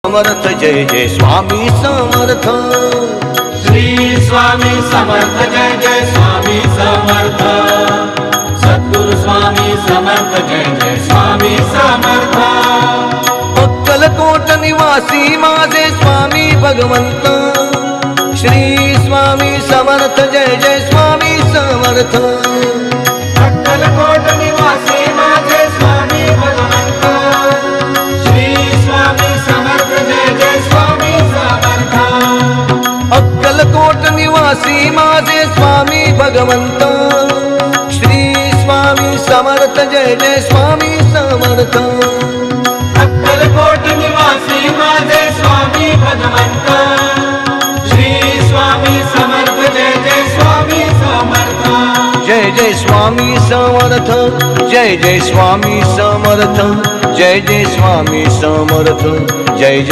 समर्थ जय जय स्वामी समर्थ श्री स्वामी समर्थ जय जय स्वामी समर्थ सद्गुरु स्वामी समर्थ जय जय स्वामी समर्थ अक्कलकोट निवासी माझे स्वामी भगवंत श्री स्वामी समर्थ जय जय स्वामी समर्थ अक्कलकोट निवासी माझे स्वामी भगवंत श्री स्वामी समर्थ जय जय स्वामी समर्थ अक्कलकोट निवासी माझे स्वामी भगवंत श्री स्वामी समर्थ जय जय स्वामी समर्थ अक्कलकोट निवासी माझे स्वामी भगवंत श्री स्वामी समर्थ जय जय स्वामी समर्थ जय जय स्वामी समर्थ जय जय स्वामी समर्थ जय जय स्वामी समर्थ जय जय